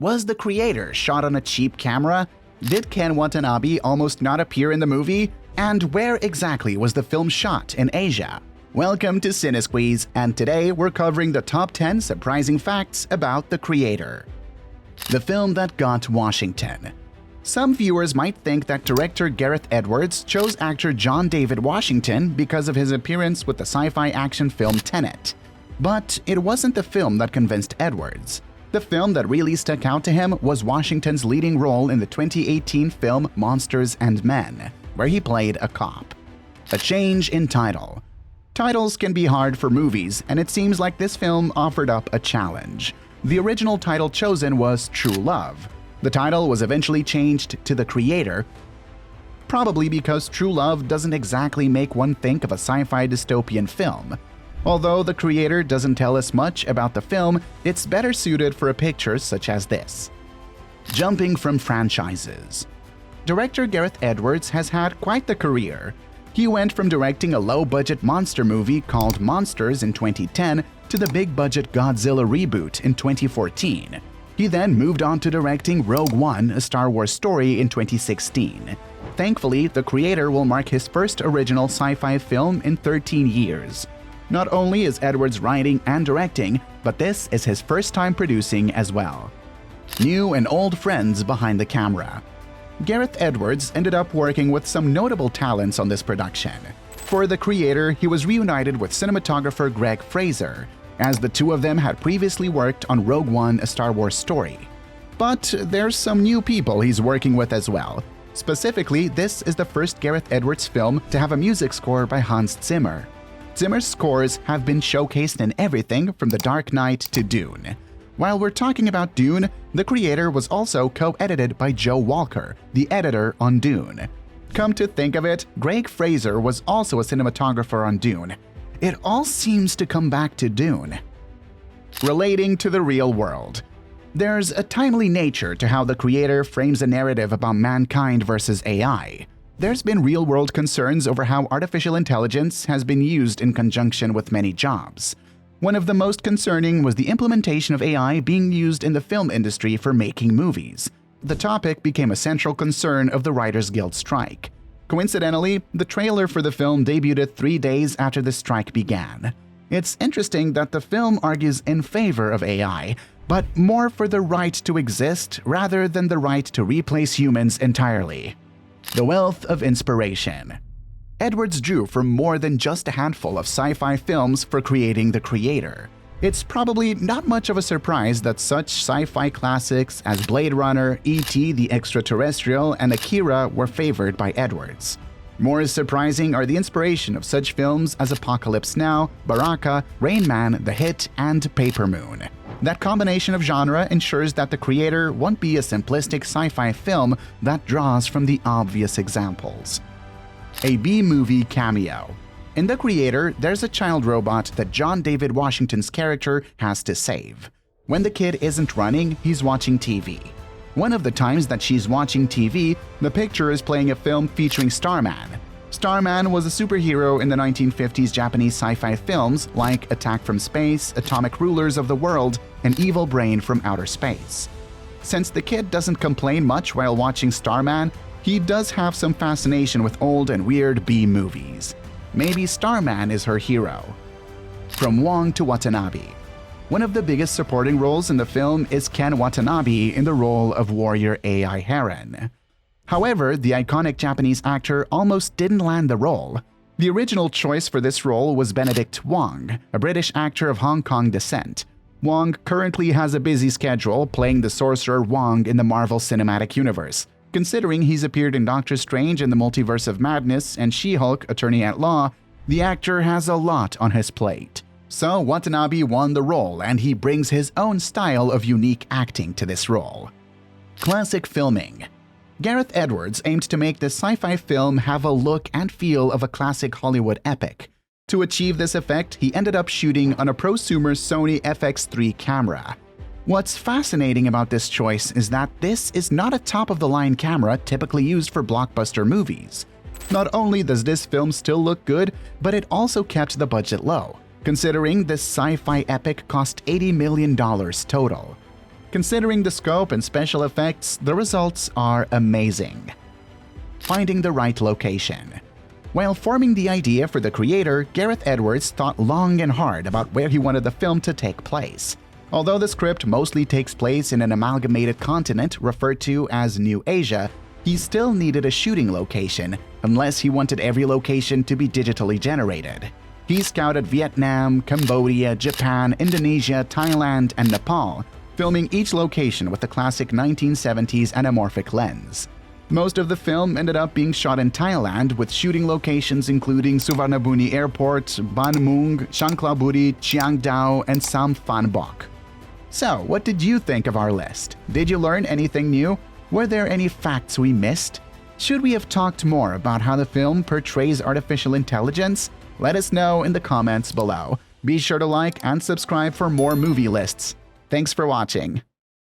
Was the creator shot on a cheap camera? Did Ken Watanabe almost not appear in the movie? And where exactly was the film shot in Asia? Welcome to CineSqueeze, and today we're covering the top 10 surprising facts about the creator. The film that got Washington. Some viewers might think that director Gareth Edwards chose actor John David Washington because of his appearance with the sci-fi action film Tenet. But it wasn't the film that convinced Edwards. The film that really stuck out to him was Washington's leading role in the 2018 film Monsters and Men, where he played a cop. A change in title. Titles can be hard for movies, and it seems like this film offered up a challenge. The original title chosen was True Love. The title was eventually changed to The Creator, probably because True Love doesn't exactly make one think of a sci-fi dystopian film. Although The Creator doesn't tell us much about the film, it's better suited for a picture such as this. Jumping from franchises. Director Gareth Edwards has had quite the career. He went from directing a low-budget monster movie called Monsters in 2010 to the big-budget Godzilla reboot in 2014. He then moved on to directing Rogue One, a Star Wars story in 2016. Thankfully, The Creator will mark his first original sci-fi film in 13 years. Not only is Edwards writing and directing, but this is his first time producing as well. New and old friends behind the camera. Gareth Edwards ended up working with some notable talents on this production. For The Creator, he was reunited with cinematographer Greg Fraser, as the two of them had previously worked on Rogue One, a Star Wars story. But there's some new people he's working with as well. Specifically, this is the first Gareth Edwards film to have a music score by Hans Zimmer. Zimmer's scores have been showcased in everything from The Dark Knight to Dune. While we're talking about Dune, The Creator was also co-edited by Joe Walker, the editor on Dune. Come to think of it, Greg Fraser was also a cinematographer on Dune. It all seems to come back to Dune. Relating to the real world. There's a timely nature to how The Creator frames a narrative about mankind versus AI. There's been real-world concerns over how artificial intelligence has been used in conjunction with many jobs. One of the most concerning was the implementation of AI being used in the film industry for making movies. The topic became a central concern of the Writers Guild strike. Coincidentally, the trailer for the film debuted 3 days after the strike began. It's interesting that the film argues in favor of AI, but more for the right to exist rather than the right to replace humans entirely. The wealth of inspiration. Edwards drew from more than just a handful of sci-fi films for creating The Creator. It's probably not much of a surprise that such sci-fi classics as Blade Runner, E.T. the Extraterrestrial, and Akira were favored by Edwards. More surprising are the inspiration of such films as Apocalypse Now, Baraka, Rain Man, The Hit, and Paper Moon. That combination of genre ensures that The Creator won't be a simplistic sci-fi film that draws from the obvious examples. A B-movie cameo. In The Creator, there's a child robot that John David Washington's character has to save. When the kid isn't running, he's watching TV. One of the times that she's watching TV, the picture is playing a film featuring Starman. Starman was a superhero in the 1950s Japanese sci-fi films like Attack from Space, Atomic Rulers of the World, and Evil Brain from Outer Space. Since the kid doesn't complain much while watching Starman, he does have some fascination with old and weird B-movies. Maybe Starman is her hero. From Wong to Watanabe. One of the biggest supporting roles in the film is Ken Watanabe in the role of warrior AI Heron. However, the iconic Japanese actor almost didn't land the role. The original choice for this role was Benedict Wong, a British actor of Hong Kong descent. Wong currently has a busy schedule playing the sorcerer Wong in the Marvel Cinematic Universe. Considering he's appeared in Doctor Strange in the Multiverse of Madness and She-Hulk Attorney at Law, the actor has a lot on his plate. So Watanabe won the role, and he brings his own style of unique acting to this role. Classic filming. Gareth Edwards aimed to make this sci-fi film have a look and feel of a classic Hollywood epic. To achieve this effect, he ended up shooting on a prosumer Sony FX3 camera. What's fascinating about this choice is that this is not a top-of-the-line camera typically used for blockbuster movies. Not only does this film still look good, but it also kept the budget low, considering this sci-fi epic cost $80 million total. Considering the scope and special effects, the results are amazing. Finding the right location. While forming the idea for the creator, Gareth Edwards thought long and hard about where he wanted the film to take place. Although the script mostly takes place in an amalgamated continent referred to as New Asia, he still needed a shooting location, unless he wanted every location to be digitally generated. He scouted Vietnam, Cambodia, Japan, Indonesia, Thailand, and Nepal, filming each location with the classic 1970s anamorphic lens. Most of the film ended up being shot in Thailand, with shooting locations including Suvarnabhumi Airport, Ban Mueang, Chankhlaburi, Chiang Dao, and Sam Phan Bok. So, what did you think of our list? Did you learn anything new? Were there any facts we missed? Should we have talked more about how the film portrays artificial intelligence? Let us know in the comments below. Be sure to like and subscribe for more movie lists. Thanks for watching.